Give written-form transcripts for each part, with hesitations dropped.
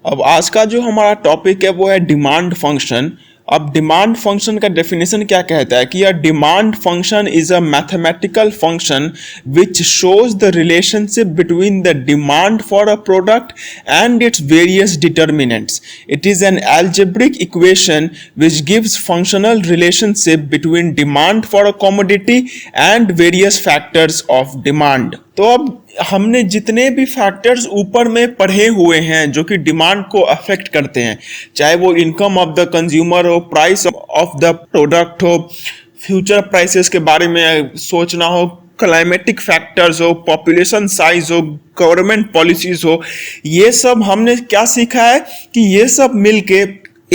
अब आज का जो हमारा टॉपिक है वो है डिमांड फंक्शन। अब डिमांड फंक्शन का डेफिनेशन क्या कहता है कि अ demand function is a mathematical function which shows the relationship between the demand for a product and its various determinants. It is an algebraic equation which gives functional relationship between demand for a commodity and various factors of demand. तो अब हमने जितने भी factors ऊपर में पढ़े हुए हैं जो कि डिमांड को अफेक्ट करते हैं, चाहे वो इनकम ऑफ द कंज्यूमर हो, प्राइस ऑफ द प्रोडक्ट हो, फ्यूचर प्राइसेस के बारे में सोचना हो, क्लाइमेटिक फैक्टर्स हो, पॉपुलेशन साइज हो, गवर्नमेंट पॉलिसीज हो, ये सब हमने क्या सीखा है कि ये सब मिलके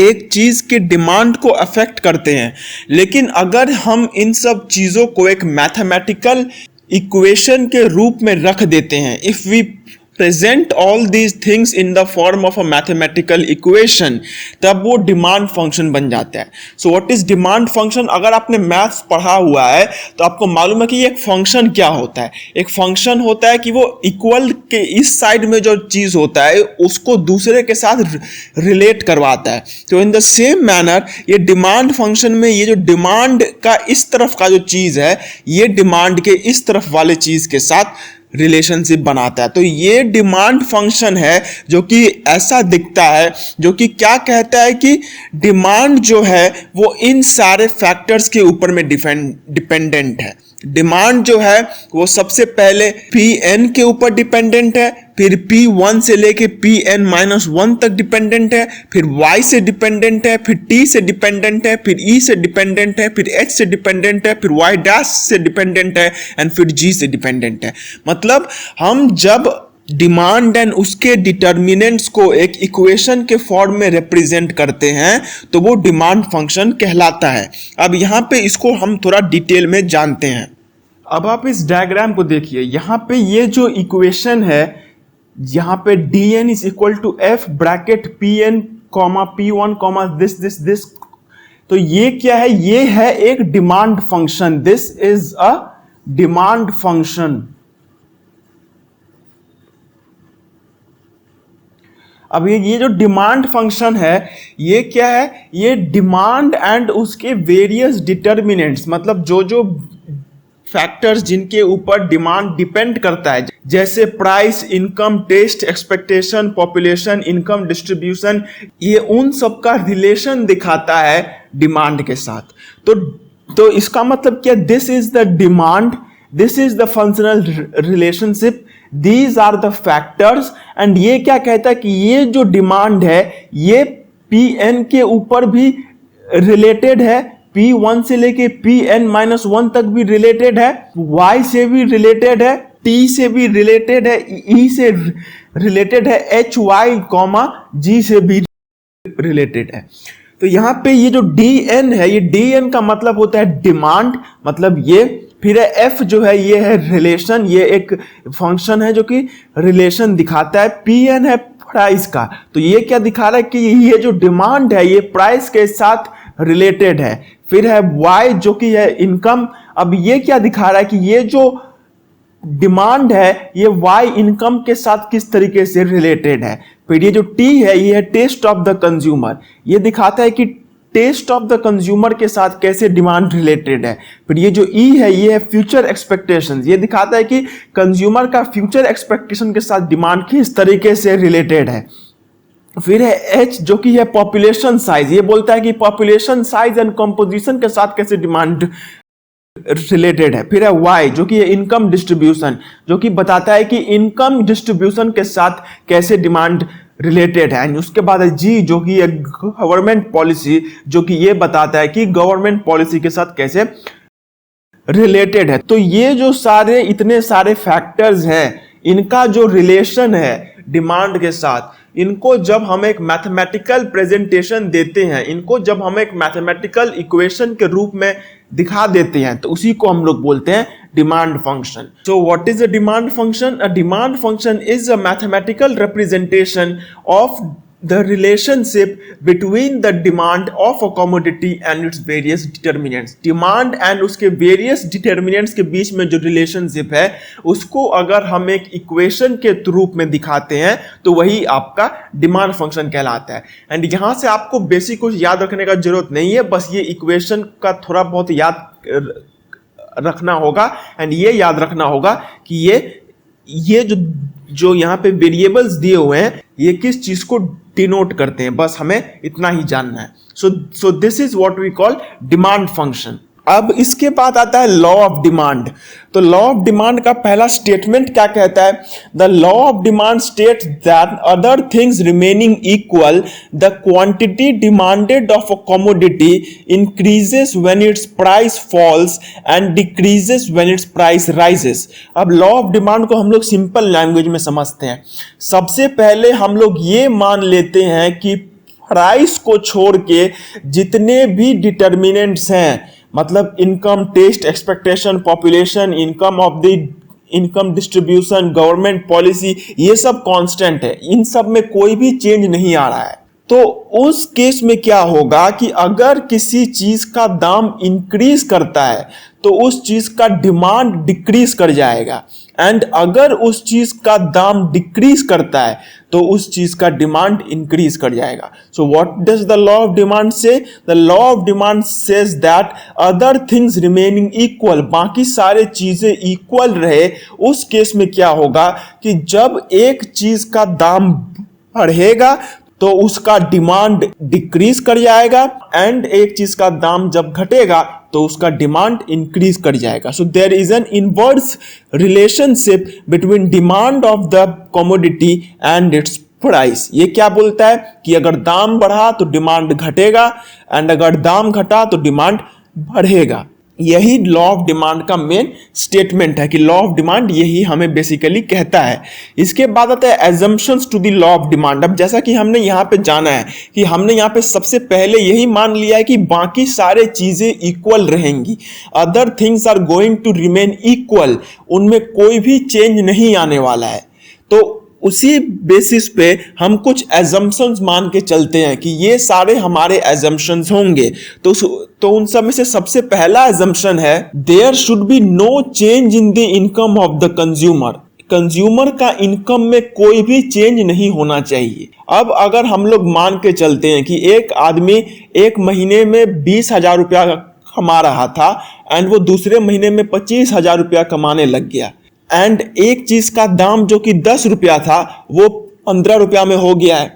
एक चीज के डिमांड को अफेक्ट करते हैं। लेकिन अगर हम इन सब चीजों को एक मैथमेटिकल इक्वेशन के रूप में रख देते हैं, if we present all these things in the form of a mathematical equation, तब वो डिमांड फंक्शन बन जाता है। So what is demand function? अगर आपने मैथ्स पढ़ा हुआ है तो आपको मालूम है कि ये एक फंक्शन क्या होता है। एक फंक्शन होता है कि वो इक्वल के इस साइड में जो चीज होता है उसको दूसरे के साथ रिलेट करवाता है। तो इन द सेम मैनर ये डिमांड फंक्शन में ये जो डिमांड का इस तरफ का जो चीज है, ये डिमांड के इस तरफ वाले चीज के साथ रिलेशनशिप बनाता है। तो ये डिमांड फंक्शन है जो कि ऐसा दिखता है, जो कि क्या कहता है कि डिमांड जो है वो इन सारे फैक्टर्स के ऊपर में डिपेंडेंट है। डिमांड जो है वो सबसे पहले Pn के ऊपर डिपेंडेंट है, फिर P1 से लेके Pn-1 तक डिपेंडेंट है, फिर Y से डिपेंडेंट है, फिर T से डिपेंडेंट है, फिर E से डिपेंडेंट है, फिर H से डिपेंडेंट है, फिर Y डैश से डिपेंडेंट है एंड फिर G से डिपेंडेंट है। मतलब हम जब डिमांड एंड उसके डिटर्मिनेंट्स को एक इक्वेशन के फॉर्म में रिप्रेजेंट करते हैं तो वो डिमांड फंक्शन कहलाता है। अब यहाँ पे इसको हम थोड़ा डिटेल में जानते हैं। अब आप इस डायग्राम को देखिए, यहाँ पे ये जो इक्वेशन है, यहाँ पे dn is equal to f bracket pn comma p1 comma this. तो ये क्या है? ये है एक demand function. This is a demand function. अब ये जो डिमांड फंक्शन है ये क्या है? ये डिमांड एंड उसके वेरियस डिटर्मिनेंट्स, मतलब जो जो फैक्टर्स जिनके ऊपर डिमांड डिपेंड करता है, जैसे price, income, taste, expectation, population, income distribution, ये उन सब का रिलेशन दिखाता है डिमांड के साथ। तो इसका मतलब क्या? This is the demand, this is the functional relationship, these are the factors. And ये क्या कहता है कि ये जो डिमांड है ये Pn के ऊपर भी रिलेटेड है, P1 से लेके Pn-1 तक भी रिलेटेड है, Y से भी रिलेटेड है, T से भी रिलेटेड है, E से रिलेटेड है, HY, G से भी रिलेटेड है। तो यहाँ पे ये जो dn है, ये dn का मतलब होता है डिमांड, मतलब ये। फिर है f जो है ये है रिलेशन, ये एक फंक्शन है जो कि रिलेशन दिखाता है। pn है प्राइस का, तो ये क्या दिखा रहा है कि ये जो डिमांड है ये प्राइस के साथ रिलेटेड है। फिर है y जो कि है इनकम। अब ये क्या दिखा रहा है कि ये जो डिमांड है ये y इनकम के साथ किस तरीके से रिलेटेड है। फिर ये जो t है ये है टेस्ट ऑफ द कंज्यूमर, ये दिखाता है कि टेस्ट ऑफ द कंज्यूमर के साथ कैसे डिमांड रिलेटेड है। फिर ये जो E है ये है फ्यूचर एक्सपेक्टेशंस, ये दिखाता है कि कंज्यूमर का फ्यूचर एक्सपेक्टेशन के साथ डिमांड किस तरीके से रिलेटेड है। फिर है H जो कि है पॉपुलेशन साइज, ये बोलता है कि पॉपुलेशन साइज एंड कंपोजिशन के साथ कैसे डिमांड रिलेटेड है। फिर है Y जो कि है इनकम डिस्ट्रीब्यूशन, जो कि बताता है कि इनकम डिस्ट्रीब्यूशन के साथ कैसे डिमांड रिलेटेड है। उसके बाद है G जो कि है गवर्नमेंट पॉलिसी, जो कि ये बताता है कि गवर्नमेंट पॉलिसी के साथ कैसे रिलेटेड है। तो ये जो सारे इतने सारे फैक्टर्स हैं, इनका जो रिलेशन है डिमांड के साथ, इनको जब हम एक मैथमेटिकल प्रेजेंटेशन देते हैं, इनको जब हम एक मैथमेटिकल इक्वेशन के रूप में दिखा देते हैं, तो उसी को हम लोग बोलते हैं demand function. So what is a demand function? A demand function is a mathematical representation of the relationship between the demand of a commodity and its various determinants. Demand and उसके वेरियस डिटर्मिनेंट्स के बीच में जो relationship है उसको अगर हम एक equation के रूप में दिखाते हैं तो वही आपका डिमांड फंक्शन कहलाता है. एंड यहां से आपको बेसिक कुछ याद रखने का जरूरत नहीं है, बस ये इक्वेशन का थोड़ा बहुत याद रखना होगा. एंड ये याद रखना होगा कि ये जो यहाँ पे वेरिएबल्स दिए हुए हैं ये किस चीज को डिनोट करते हैं, बस हमें इतना ही जानना है. So this is what we call demand function. अब इसके बाद आता है लॉ ऑफ डिमांड. तो लॉ ऑफ डिमांड का पहला स्टेटमेंट क्या कहता है? The law of demand states that other things remaining equal the quantity demanded of a commodity increases when its price falls and decreases when its price rises. अब law of demand को हम लोग simple language में समझते हैं. सबसे पहले हम लोग ये मान लेते हैं कि प्राइस को छोड़ के जितने भी डिटर्मिनेंट्स हैं, मतलब income, taste, expectation, population, income of the income distribution, government policy, ये सब कांस्टेंट है. इन सब में कोई भी चेंज नहीं आ रहा है. तो उस केस में क्या होगा कि अगर किसी चीज का दाम इंक्रीज करता है तो उस चीज का डिमांड डिक्रीज कर जाएगा. एंड अगर उस चीज का दाम डिक्रीज करता है तो उस चीज का डिमांड इंक्रीज कर जाएगा. So what does the law of demand say? The law of demand says that other things remaining equal, बाकी सारे चीजें इक्वल रहे, उस केस में क्या होगा कि जब एक चीज का दाम बढ़ेगा तो उसका डिमांड डिक्रीज कर जाएगा, एंड एक चीज का दाम जब घटेगा तो उसका डिमांड इंक्रीज कर जाएगा. So there is an inverse relationship between demand of the commodity and its price. ये क्या बोलता है कि अगर दाम बढ़ा तो डिमांड घटेगा, एंड अगर दाम घटा तो डिमांड बढ़ेगा. यही लॉ ऑफ डिमांड का मेन स्टेटमेंट है कि लॉ ऑफ डिमांड यही हमें बेसिकली कहता है. इसके बाद आता है assumptions to the law of demand. अब जैसा कि हमने यहाँ पे जाना है कि हमने यहाँ पे सबसे पहले यही मान लिया है कि बाकी सारे चीजें इक्वल रहेंगी, other things are going to remain equal, उनमें कोई भी चेंज नहीं आने वाला है. तो उसी बेसिस पे हम कुछ एजम्पशंस मान के चलते हैं कि ये सारे हमारे एजम्पशंस होंगे. तो उन सब में से सबसे पहला एजम्पशन है there should be no change in the income of the consumer. Consumer का इनकम में कोई भी चेंज नहीं होना चाहिए. अब अगर हम लोग मान के चलते हैं कि एक आदमी एक महीने में 20,000 रुपया कमा रहा था एंड वो दूसरे महीने में 25,000 रुपया कमाने लग गया, एंड एक चीज का दाम जो कि 10 रुपया था वो 15 रुपया में हो गया है,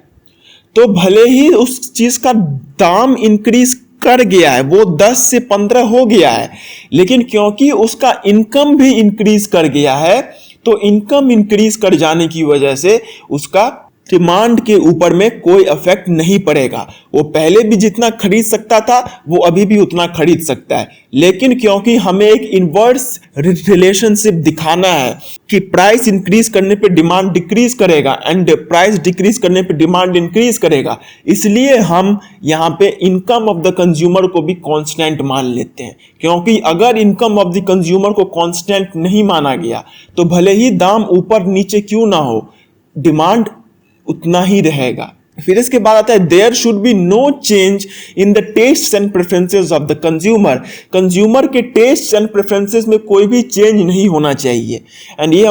तो भले ही उस चीज का दाम इंक्रीज कर गया है, वो 10 से 15 हो गया है, लेकिन क्योंकि उसका इनकम भी इंक्रीज कर गया है तो इनकम इंक्रीज कर जाने की वजह से उसका डिमांड के ऊपर में कोई इफेक्ट नहीं पड़ेगा. वो पहले भी जितना खरीद सकता था वो अभी भी उतना खरीद सकता है. लेकिन क्योंकि हमें एक इनवर्स रिलेशनशिप दिखाना है कि प्राइस इंक्रीज करने पे डिमांड डिक्रीज करेगा एंड प्राइस डिक्रीज करने पे डिमांड इंक्रीज करेगा, इसलिए हम यहाँ पे इनकम ऑफ द कंज्यूमर को भी कांस्टेंट मान लेते हैं. क्योंकि अगर इनकम ऑफ द कंज्यूमर को कांस्टेंट नहीं माना गया तो भले ही दाम ऊपर नीचे क्यों ना हो, डिमांड उतना ही रहेगा. फिर इसके बाद आता है there should be no change in the taste and preferences of the consumer. Consumer के टेस्ट एंड प्रेफरेंसेस में कोई भी चेंज नहीं होना चाहिए. एंड ये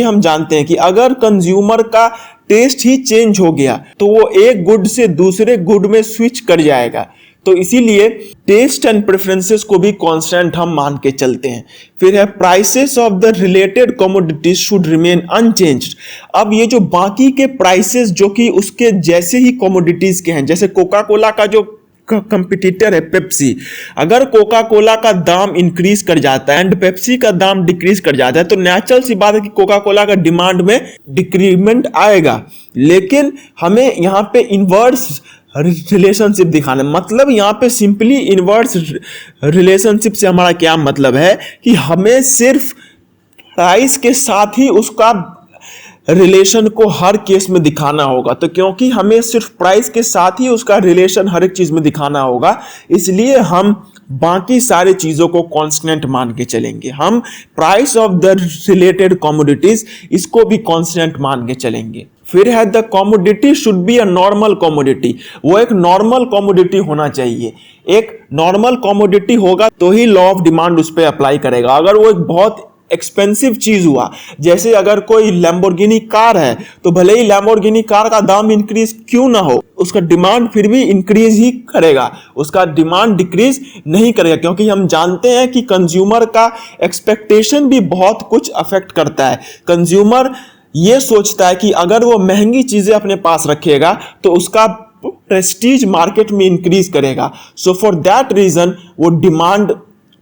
हम जानते हैं कि अगर कंज्यूमर का टेस्ट ही चेंज हो गया तो वो एक गुड से दूसरे गुड में स्विच कर जाएगा. तो इसीलिए टेस्ट एंड प्रेफरेंसेस को भी कांस्टेंट हम मान के चलते हैं. फिर है prices of the related commodities should remain unchanged. अब ये जो बाकी के प्राइसेस जो कि उसके जैसे ही कमोडिटीज के हैं, जैसे कोका कोला का जो कंपटीटर है पेप्सी, अगर कोका कोला का दाम इंक्रीज कर जाता है एंड पेप्सी का दाम डिक्रीज कर जाता है तो नेचुरल सी बात है कि कोका कोला का डिमांड में डिक्रीमेंट आएगा. लेकिन हमें यहाँ पे इनवर्स रिलेशनशिप दिखाना, मतलब यहाँ पे सिंपली इनवर्स रिलेशनशिप से हमारा क्या मतलब है कि हमें सिर्फ प्राइस के साथ ही उसका रिलेशन को हर केस में दिखाना होगा. तो क्योंकि हमें सिर्फ प्राइस के साथ ही उसका रिलेशन हर एक चीज में दिखाना होगा, इसलिए हम बाकी सारे चीजों को कांस्टेंट मान के चलेंगे। हम price of the related commodities इसको भी कांस्टेंट मान के चलेंगे। फिर है the commodity should be a normal commodity, वो एक नॉर्मल कमोडिटी होना चाहिए। एक नॉर्मल कमोडिटी होगा तो ही लॉ ऑफ डिमांड उस पर अप्लाई करेगा। अगर वो एक बहुत एक्सपेंसिव चीज हुआ, जैसे अगर कोई लैम्बोर्गिनी कार है, तो भले ही लैम्बोर्गिनी कार का दाम इंक्रीज क्यों ना हो, उसका डिमांड फिर भी इंक्रीज ही करेगा, उसका डिमांड डिक्रीज नहीं करेगा, क्योंकि हम जानते हैं कि कंज्यूमर का एक्सपेक्टेशन भी बहुत कुछ अफेक्ट करता है। कंज्यूमर ये सोचता है कि अगर वो महंगी चीजें अपने पास रखेगा तो उसका प्रेस्टीज मार्केट में इंक्रीज करेगा। सो फॉर दैट रीजन वो डिमांड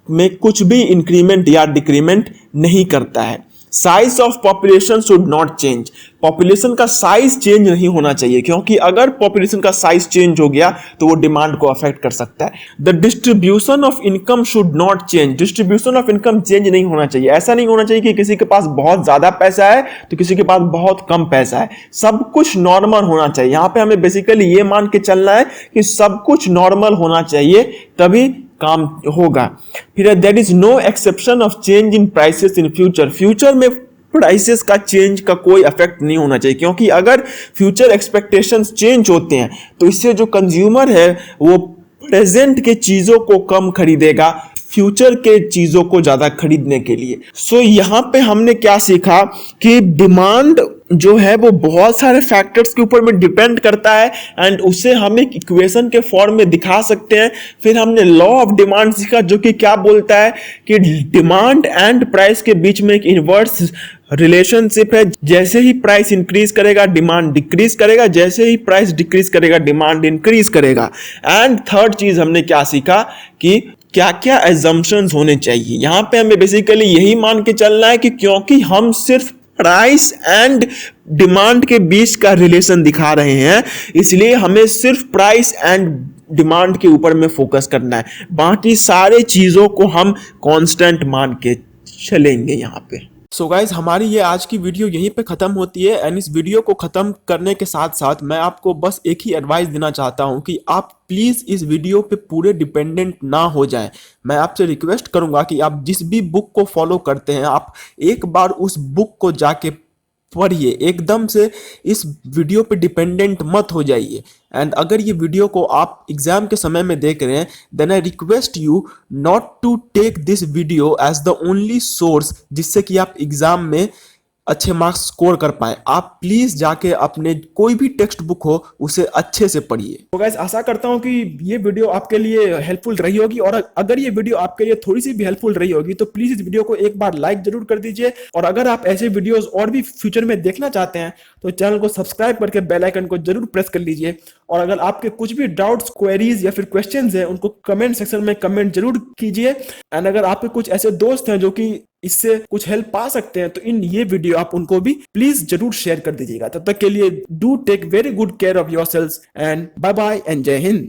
में कुछ भी इंक्रीमेंट या डिक्रीमेंट नहीं करता है। Size of population should not change, population का साइज चेंज नहीं होना चाहिए, क्योंकि अगर पॉपुलेशन का साइज चेंज हो गया तो वो डिमांड को अफेक्ट कर सकता है। The distribution of income should not change, distribution of income change नहीं होना चाहिए। ऐसा नहीं होना चाहिए कि किसी के पास बहुत ज्यादा पैसा है तो किसी के पास बहुत कम पैसा है, सब कुछ नॉर्मल होना चाहिए। यहां पे हमें बेसिकली ये मान के चलना है कि सब कुछ नॉर्मल होना चाहिए, तभी काम होगा। फिर there is no exception of change in prices in future, future में प्राइसेस का चेंज का कोई इफेक्ट नहीं होना चाहिए, क्योंकि अगर फ्यूचर एक्सपेक्टेशंस चेंज होते हैं तो इससे जो कंज्यूमर है वो प्रेजेंट के चीजों को कम खरीदेगा फ्यूचर के चीजों को ज्यादा खरीदने के लिए। सो यहां पे हमने क्या सीखा कि डिमांड जो है वो बहुत सारे फैक्टर्स के ऊपर में डिपेंड करता है एंड उसे हम एक इक्वेशन के फॉर्म में दिखा सकते हैं। फिर हमने लॉ ऑफ डिमांड सीखा जो कि क्या बोलता है कि डिमांड एंड प्राइस के बीच में एक इनवर्स रिलेशनशिप है, जैसे ही प्राइस इंक्रीज करेगा डिमांड डिक्रीज करेगा, जैसे ही प्राइस डिक्रीज करेगा डिमांड इंक्रीज करेगा। एंड थर्ड चीज हमने क्या सीखा कि क्या क्या एजम्पशंस होने चाहिए। यहां पे हमें बेसिकली यही मान के चलना है कि क्योंकि हम सिर्फ प्राइस एंड डिमांड के बीच का रिलेशन दिखा रहे हैं, इसलिए हमें सिर्फ प्राइस एंड डिमांड के ऊपर में फोकस करना है, बाकी सारे चीजों को हम कांस्टेंट मान के चलेंगे यहां पे। सो गाइज हमारी ये आज की वीडियो यहीं पे ख़त्म होती है एंड इस वीडियो को ख़त्म करने के साथ साथ मैं आपको बस एक ही एडवाइस देना चाहता हूँ कि आप प्लीज़ इस वीडियो पे पूरे डिपेंडेंट ना हो जाएं। मैं आपसे रिक्वेस्ट करूँगा कि आप जिस भी बुक को फॉलो करते हैं आप एक बार उस बुक को जाके पढ़िए, एकदम से इस वीडियो पे डिपेंडेंट मत हो जाइए। एंड अगर ये वीडियो को आप एग्जाम के समय में देख रहे हैं then I request you not to take this video as the only source जिससे कि आप एग्जाम में अच्छे मार्क्स स्कोर कर पाए। आप प्लीज जाके अपने कोई भी टेक्स्ट बुक हो उसे अच्छे से पढ़िए। तो गाइस आशा करता हूं कि ये वीडियो आपके लिए हेल्पफुल रही होगी और अगर ये वीडियो आपके लिए थोड़ी सी भी हेल्पफुल रही होगी तो प्लीज इस वीडियो को एक बार लाइक जरूर कर दीजिए। और अगर आप ऐसे वीडियोस और भी फ्यूचर में देखना चाहते हैं तो चैनल को सब्सक्राइब करके बेल आइकन को जरूर प्रेस कर लीजिए। और अगर आपके कुछ भी डाउट्स, क्वेरीज या फिर क्वेश्चंस हैं उनको कमेंट सेक्शन में कमेंट जरूर कीजिए। एंड अगर आपके कुछ ऐसे दोस्त हैं जो कि इससे कुछ हेल्प पा सकते हैं तो इन ये वीडियो आप उनको भी प्लीज जरूर शेयर कर दीजिएगा। तब तक के लिए do take very good care of yourselves and bye bye and जय हिंद।